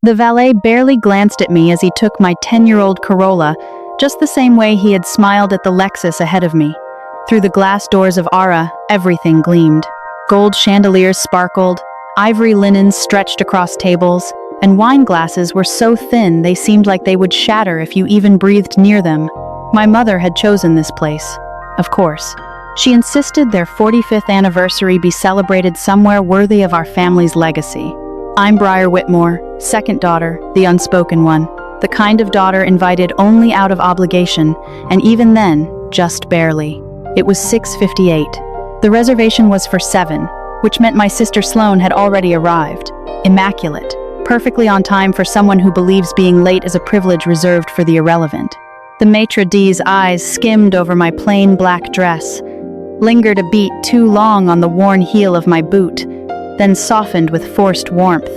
The valet barely glanced at me as he took my 10-year-old Corolla, just the same way he had smiled at the Lexus ahead of me. Through the glass doors of Ara, everything gleamed. Gold chandeliers sparkled, ivory linens stretched across tables, and wine glasses were so thin they seemed like they would shatter if you even breathed near them. My mother had chosen this place. Of course. She insisted their 45th anniversary be celebrated somewhere worthy of our family's legacy. I'm Briar Whitmore, second daughter, the unspoken one, the kind of daughter invited only out of obligation, and even then, just barely. It was 6:58. The reservation was for 7, which meant my sister Sloane had already arrived. Immaculate, perfectly on time for someone who believes being late is a privilege reserved for the irrelevant. The maitre d's eyes skimmed over my plain black dress, lingered a beat too long on the worn heel of my boot, then softened with forced warmth.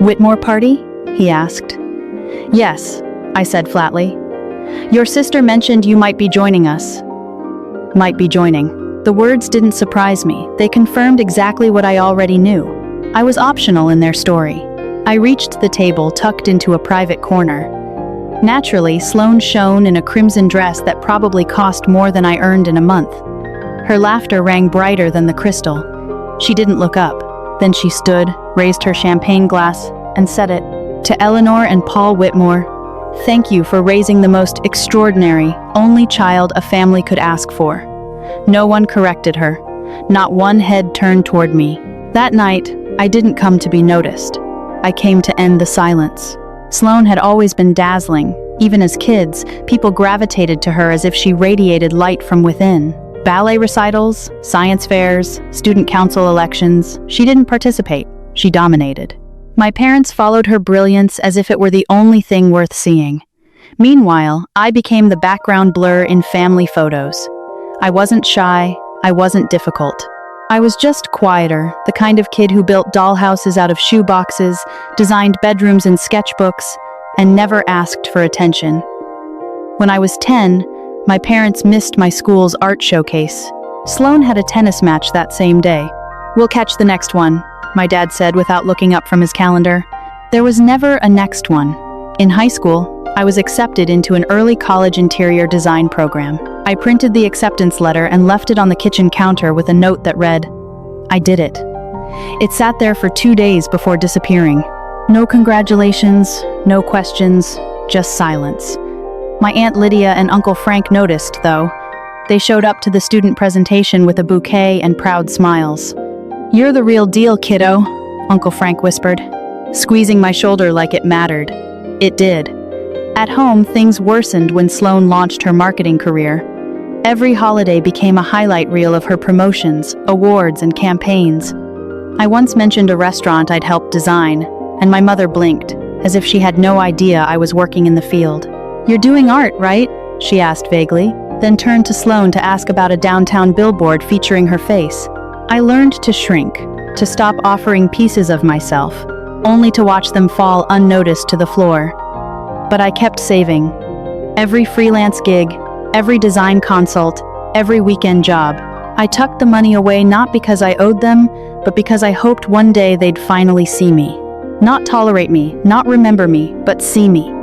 "Whitmore party?" he asked. "Yes," I said flatly. "Your sister mentioned you might be joining us." Might be joining. The words didn't surprise me. They confirmed exactly what I already knew. I was optional in their story. I reached the table tucked into a private corner. Naturally, Sloane shone in a crimson dress that probably cost more than I earned in a month. Her laughter rang brighter than the crystal. She didn't look up. Then she stood, raised her champagne glass, and said it. "To Eleanor and Paul Whitmore, thank you for raising the most extraordinary, only child a family could ask for." No one corrected her. Not one head turned toward me. That night, I didn't come to be noticed. I came to end the silence. Sloane had always been dazzling. Even as kids, people gravitated to her as if she radiated light from within. Ballet recitals, science fairs, student council elections. She didn't participate. She dominated. My parents followed her brilliance as if it were the only thing worth seeing. Meanwhile, I became the background blur in family photos. I wasn't shy. I wasn't difficult. I was just quieter, the kind of kid who built dollhouses out of shoeboxes, designed bedrooms in sketchbooks, and never asked for attention. When I was 10, my parents missed my school's art showcase. Sloane had a tennis match that same day. "We'll catch the next one," my dad said without looking up from his calendar. There was never a next one. In high school, I was accepted into an early college interior design program. I printed the acceptance letter and left it on the kitchen counter with a note that read, "I did it." It sat there for 2 days before disappearing. No congratulations, no questions, just silence. My Aunt Lydia and Uncle Frank noticed, though. They showed up to the student presentation with a bouquet and proud smiles. "You're the real deal, kiddo," Uncle Frank whispered, squeezing my shoulder like it mattered. It did. At home, things worsened when Sloane launched her marketing career. Every holiday became a highlight reel of her promotions, awards, and campaigns. I once mentioned a restaurant I'd helped design, and my mother blinked, as if she had no idea I was working in the field. "You're doing art, right?" she asked vaguely, then turned to Sloane to ask about a downtown billboard featuring her face. I learned to shrink, to stop offering pieces of myself, only to watch them fall unnoticed to the floor. But I kept saving. Every freelance gig, every design consult, every weekend job. I tucked the money away not because I owed them, but because I hoped one day they'd finally see me. Not tolerate me, not remember me, but see me.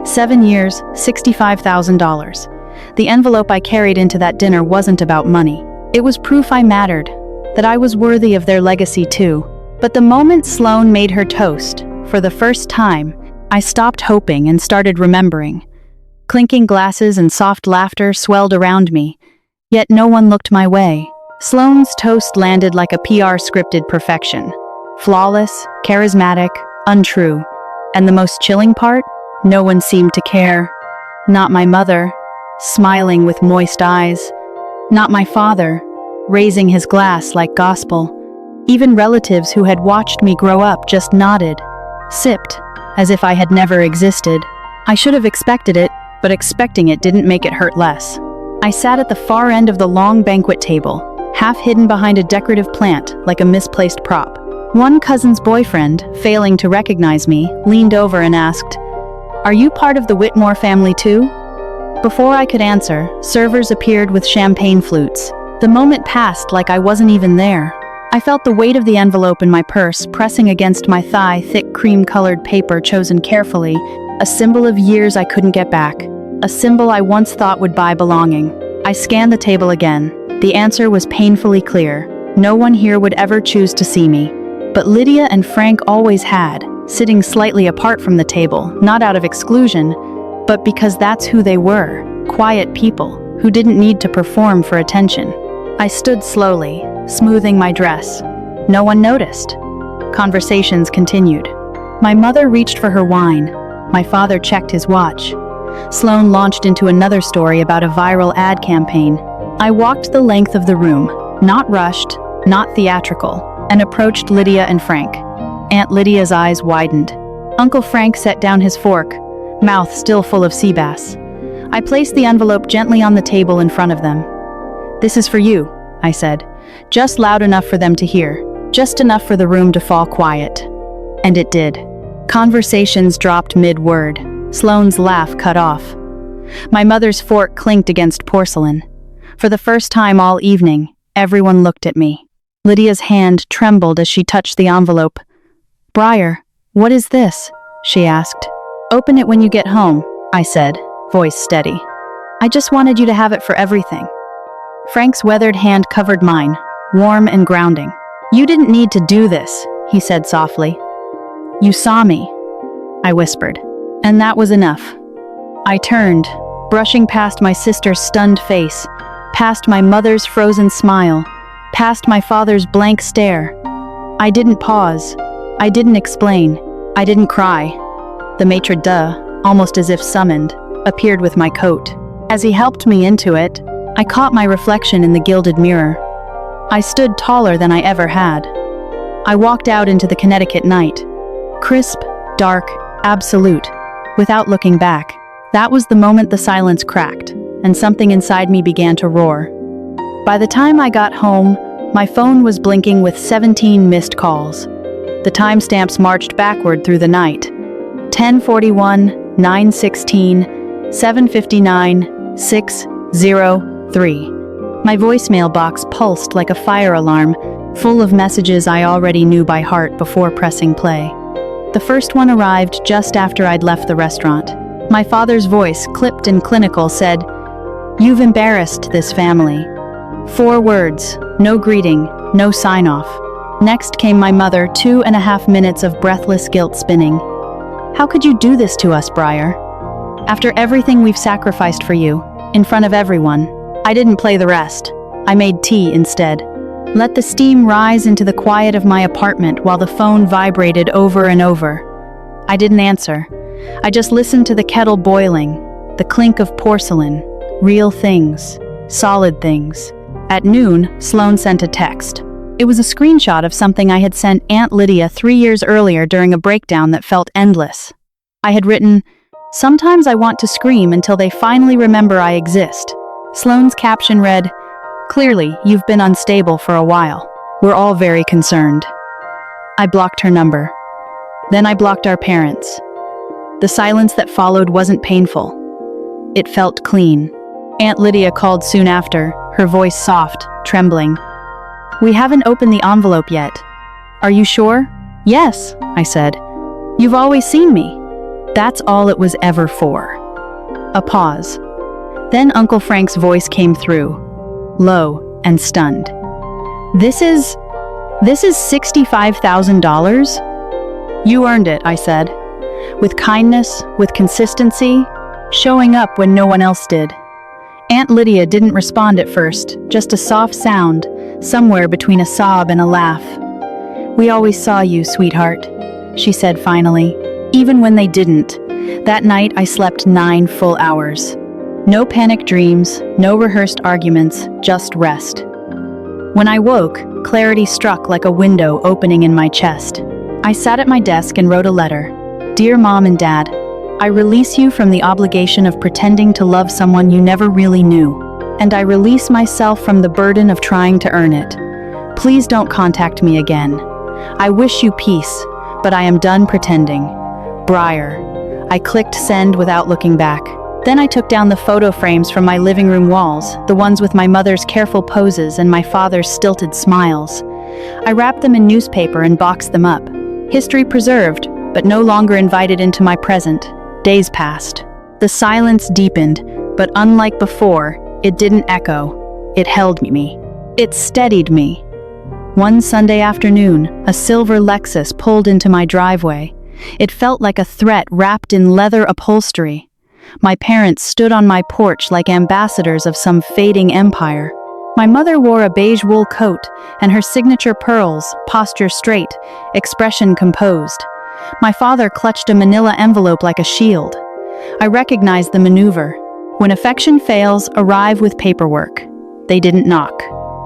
7 years, $65,000. The envelope I carried into that dinner wasn't about money. It was proof I mattered, that I was worthy of their legacy too. But the moment Sloane made her toast, for the first time, I stopped hoping and started remembering. Clinking glasses and soft laughter swelled around me, yet no one looked my way. Sloane's toast landed like a PR scripted perfection. Flawless, charismatic, untrue. And the most chilling part? No one seemed to care. Not my mother, smiling with moist eyes. Not my father, raising his glass like gospel. Even relatives who had watched me grow up just nodded, sipped, as if I had never existed. I should have expected it, but expecting it didn't make it hurt less. I sat at the far end of the long banquet table, half hidden behind a decorative plant like a misplaced prop. One cousin's boyfriend, failing to recognize me, leaned over and asked, "Are you part of the Whitmore family too?" Before I could answer, servers appeared with champagne flutes. The moment passed like I wasn't even there. I felt the weight of the envelope in my purse pressing against my thigh, thick cream-colored paper chosen carefully, a symbol of years I couldn't get back, a symbol I once thought would buy belonging. I scanned the table again. The answer was painfully clear. No one here would ever choose to see me. But Lydia and Frank always had, sitting slightly apart from the table, not out of exclusion, but because that's who they were, quiet people who didn't need to perform for attention. I stood slowly, smoothing my dress. No one noticed. Conversations continued. My mother reached for her wine. My father checked his watch. Sloane launched into another story about a viral ad campaign. I walked the length of the room, not rushed, not theatrical, and approached Lydia and Frank. Aunt Lydia's eyes widened. Uncle Frank set down his fork, mouth still full of sea bass. I placed the envelope gently on the table in front of them. "This is for you," I said, just loud enough for them to hear, just enough for the room to fall quiet. And it did. Conversations dropped mid-word. Sloane's laugh cut off. My mother's fork clinked against porcelain. For the first time all evening, everyone looked at me. Lydia's hand trembled as she touched the envelope. "Briar, what is this?" she asked. "Open it when you get home," I said, voice steady. "I just wanted you to have it for everything." Frank's weathered hand covered mine, warm and grounding. "You didn't need to do this," he said softly. "You saw me," I whispered, and that was enough. I turned, brushing past my sister's stunned face, past my mother's frozen smile, past my father's blank stare. I didn't pause. I didn't explain. I didn't cry. The maitre d', almost as if summoned, appeared with my coat. As he helped me into it, I caught my reflection in the gilded mirror. I stood taller than I ever had. I walked out into the Connecticut night. Crisp, dark, absolute, without looking back. That was the moment the silence cracked, and something inside me began to roar. By the time I got home, my phone was blinking with 17 missed calls. The timestamps marched backward through the night. 10:41, 9:16, 7:59, 6:03. My voicemail box pulsed like a fire alarm, full of messages I already knew by heart before pressing play. The first one arrived just after I'd left the restaurant. My father's voice, clipped and clinical, said, "You've embarrassed this family." 4 words, no greeting, no sign-off. Next came my mother, 2.5 minutes of breathless guilt spinning. "How could you do this to us, Briar? After everything we've sacrificed for you, in front of everyone." I didn't play the rest. I made tea instead. Let the steam rise into the quiet of my apartment while the phone vibrated over and over. I didn't answer. I just listened to the kettle boiling, the clink of porcelain, real things, solid things. At noon, Sloane sent a text. It was a screenshot of something I had sent Aunt Lydia 3 years earlier during a breakdown that felt endless. I had written, "Sometimes I want to scream until they finally remember I exist." Sloane's caption read, "Clearly, you've been unstable for a while. We're all very concerned." I blocked her number. Then I blocked our parents. The silence that followed wasn't painful. It felt clean. Aunt Lydia called soon after, her voice soft, trembling. "We haven't opened the envelope yet. Are you sure?" "Yes," I said. "You've always seen me." That's all it was ever for. A pause. Then Uncle Frank's voice came through, low and stunned. This is $65,000? "You earned it," I said. With kindness, with consistency, showing up when no one else did. Aunt Lydia didn't respond at first, just a soft sound, somewhere between a sob and a laugh. "We always saw you, sweetheart," she said finally, even when they didn't. That night I slept 9 full hours. No panic dreams, no rehearsed arguments, just rest. When I woke, clarity struck like a window opening in my chest. I sat at my desk and wrote a letter. "Dear Mom and Dad, I release you from the obligation of pretending to love someone you never really knew, and I release myself from the burden of trying to earn it. Please don't contact me again. I wish you peace, but I am done pretending. Briar." I clicked send without looking back. Then I took down the photo frames from my living room walls, the ones with my mother's careful poses and my father's stilted smiles. I wrapped them in newspaper and boxed them up. History preserved, but no longer invited into my present. Days passed. The silence deepened, but unlike before, it didn't echo. It held me. It steadied me. One Sunday afternoon, a silver Lexus pulled into my driveway. It felt like a threat wrapped in leather upholstery. My parents stood on my porch like ambassadors of some fading empire. My mother wore a beige wool coat, and her signature pearls, posture straight, expression composed. My father clutched a manila envelope like a shield. I recognized the maneuver. When affection fails, arrive with paperwork. They didn't knock.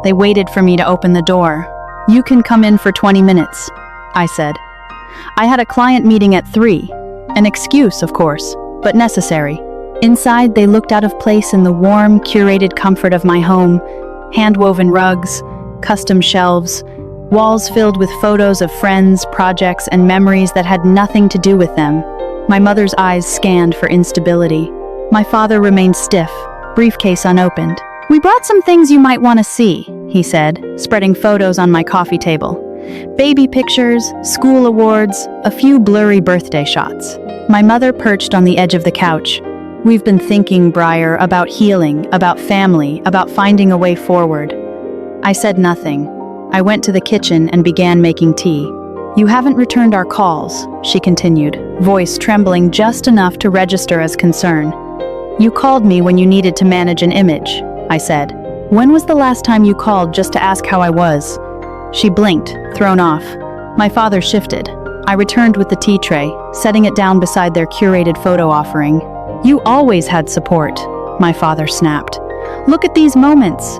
They waited for me to open the door. "You can come in for 20 minutes, I said. I had a client meeting at 3. An excuse, of course, but necessary. Inside, they looked out of place in the warm, curated comfort of my home. Hand-woven rugs, custom shelves, walls filled with photos of friends, projects, and memories that had nothing to do with them. My mother's eyes scanned for instability. My father remained stiff, briefcase unopened. "We brought some things you might want to see," he said, spreading photos on my coffee table. Baby pictures, school awards, a few blurry birthday shots. My mother perched on the edge of the couch. "We've been thinking, Briar, about healing, about family, about finding a way forward." I said nothing. I went to the kitchen and began making tea. "You haven't returned our calls," she continued, voice trembling just enough to register as concern. "You called me when you needed to manage an image," I said. "When was the last time you called just to ask how I was?" She blinked, thrown off. My father shifted. I returned with the tea tray, setting it down beside their curated photo offering. "You always had support," my father snapped. "Look at these moments.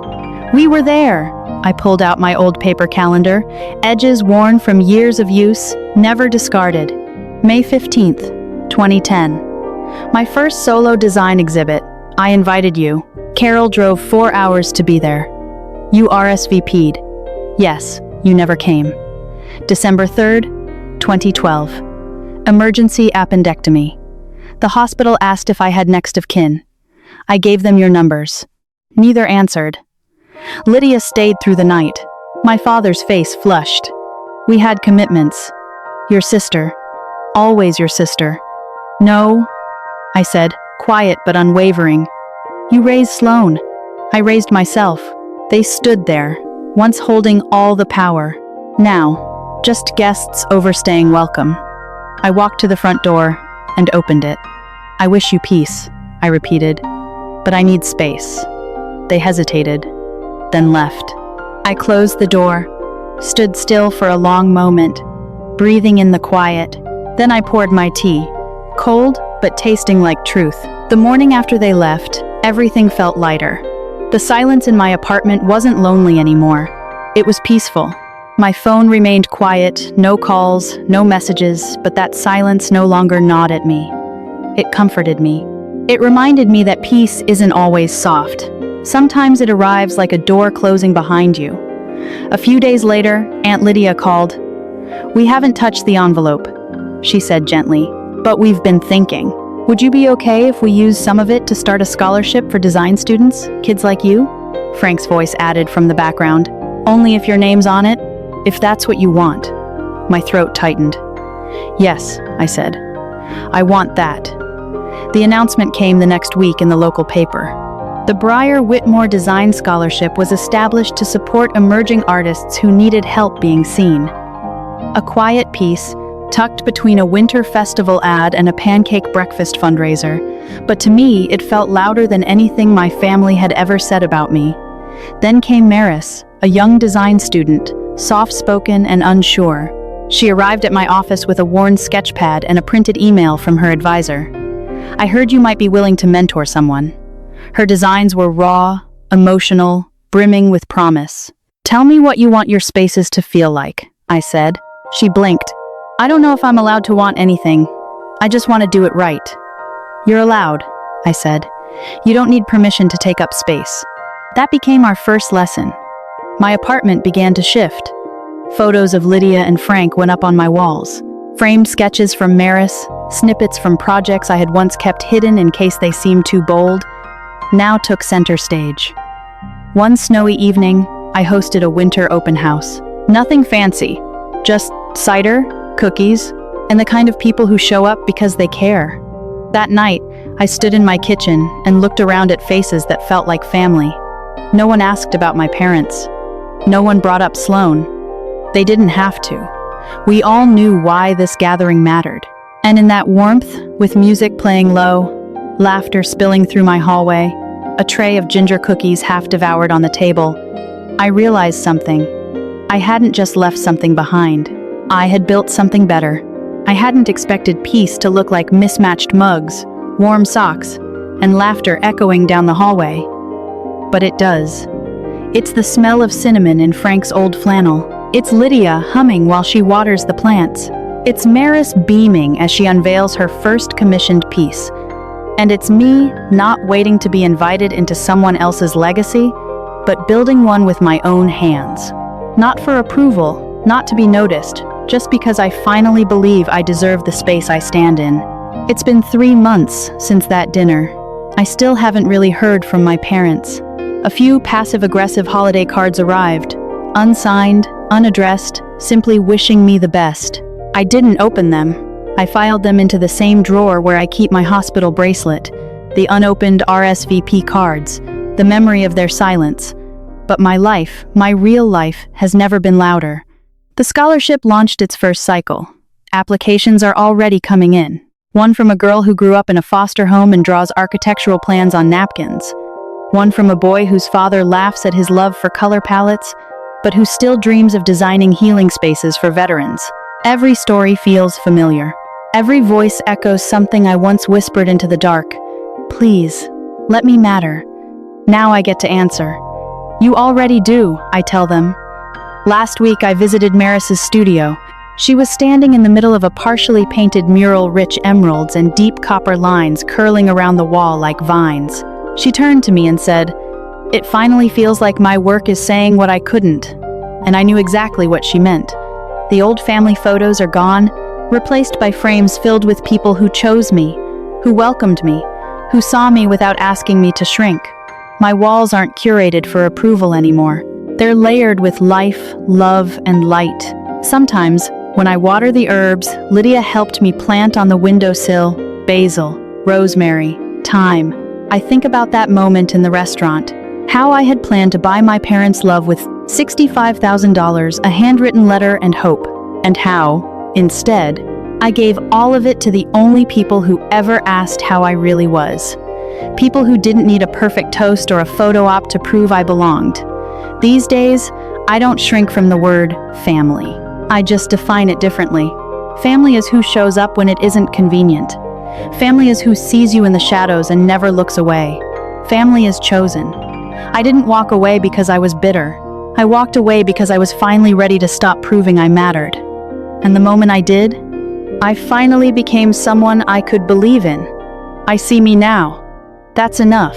We were there." I pulled out my old paper calendar, edges worn from years of use, never discarded. May 15th, 2010. My first solo design exhibit. I invited you. Carol drove 4 hours to be there. You RSVP'd. Yes, you never came. December 3rd, 2012. Emergency appendectomy. The hospital asked if I had next of kin. I gave them your numbers. Neither answered. Lydia stayed through the night. My father's face flushed. We had commitments. Your sister. Always your sister. No, I said, quiet but unwavering. You raised Sloan. I raised myself. They stood there, once holding all the power. Now, just guests overstaying welcome. I walked to the front door and opened it. I wish you peace, I repeated, but I need space. They hesitated, then left. I closed the door, stood still for a long moment, breathing in the quiet. Then I poured my tea, cold but tasting like truth. The morning after they left, everything felt lighter. The silence in my apartment wasn't lonely anymore. It was peaceful. My phone remained quiet, no calls, no messages, but that silence no longer gnawed at me. It comforted me. It reminded me that peace isn't always soft. Sometimes it arrives like a door closing behind you. A few days later, Aunt Lydia called. We haven't touched the envelope, she said gently, but we've been thinking. Would you be okay if we use some of it to start a scholarship for design students, kids like you? Frank's voice added from the background. Only if your name's on it, if that's what you want. My throat tightened. Yes, I said. I want that. The announcement came the next week in the local paper. The Briar Whitmore Design Scholarship was established to support emerging artists who needed help being seen. A quiet piece, tucked between a winter festival ad and a pancake breakfast fundraiser, but to me it felt louder than anything my family had ever said about me. Then came Maris, a young design student, soft-spoken and unsure. She arrived at my office with a worn sketch pad and a printed email from her advisor. I heard you might be willing to mentor someone. Her designs were raw, emotional, brimming with promise. Tell me what you want your spaces to feel like, I said. She blinked. I don't know if I'm allowed to want anything. I just want to do it right. You're allowed, I said. You don't need permission to take up space. That became our first lesson. My apartment began to shift. Photos of Lydia and Frank went up on my walls. Framed sketches from Maris, snippets from projects I had once kept hidden in case they seemed too bold, now took center stage. One snowy evening, I hosted a winter open house. Nothing fancy, just cider, cookies, and the kind of people who show up because they care. That night, I stood in my kitchen and looked around at faces that felt like family. No one asked about my parents. No one brought up Sloan. They didn't have to. We all knew why this gathering mattered. And in that warmth, with music playing low, laughter spilling through my hallway, a tray of ginger cookies half devoured on the table, I realized something. I hadn't just left something behind. I had built something better. I hadn't expected peace to look like mismatched mugs, warm socks, and laughter echoing down the hallway. But it does. It's the smell of cinnamon in Frank's old flannel. It's Lydia humming while she waters the plants. It's Maris beaming as she unveils her first commissioned piece. And it's me not waiting to be invited into someone else's legacy, but building one with my own hands. Not for approval, not to be noticed, just because I finally believe I deserve the space I stand in. It's been 3 months since that dinner. I still haven't really heard from my parents. A few passive-aggressive holiday cards arrived, unsigned, unaddressed, simply wishing me the best. I didn't open them. I filed them into the same drawer where I keep my hospital bracelet, the unopened RSVP cards, the memory of their silence. But my life, my real life, has never been louder. The scholarship launched its first cycle. Applications are already coming in. One from a girl who grew up in a foster home and draws architectural plans on napkins. One from a boy whose father laughs at his love for color palettes, but who still dreams of designing healing spaces for veterans. Every story feels familiar. Every voice echoes something I once whispered into the dark. Please, let me matter. Now I get to answer. You already do, I tell them. Last week I visited Maris's studio. She was standing in the middle of a partially painted mural, rich emeralds and deep copper lines curling around the wall like vines. She turned to me and said, "It finally feels like my work is saying what I couldn't." And I knew exactly what she meant. The old family photos are gone, replaced by frames filled with people who chose me, who welcomed me, who saw me without asking me to shrink. My walls aren't curated for approval anymore. They're layered with life, love, and light. Sometimes, when I water the herbs Lydia helped me plant on the windowsill, basil, rosemary, thyme, I think about that moment in the restaurant, how I had planned to buy my parents' love with $65,000, a handwritten letter and hope, and how, instead, I gave all of it to the only people who ever asked how I really was. People who didn't need a perfect toast or a photo op to prove I belonged. These days, I don't shrink from the word family. I just define it differently. Family is who shows up when it isn't convenient. Family is who sees you in the shadows and never looks away. Family is chosen. I didn't walk away because I was bitter. I walked away because I was finally ready to stop proving I mattered. And the moment I did, I finally became someone I could believe in. I see me now. That's enough.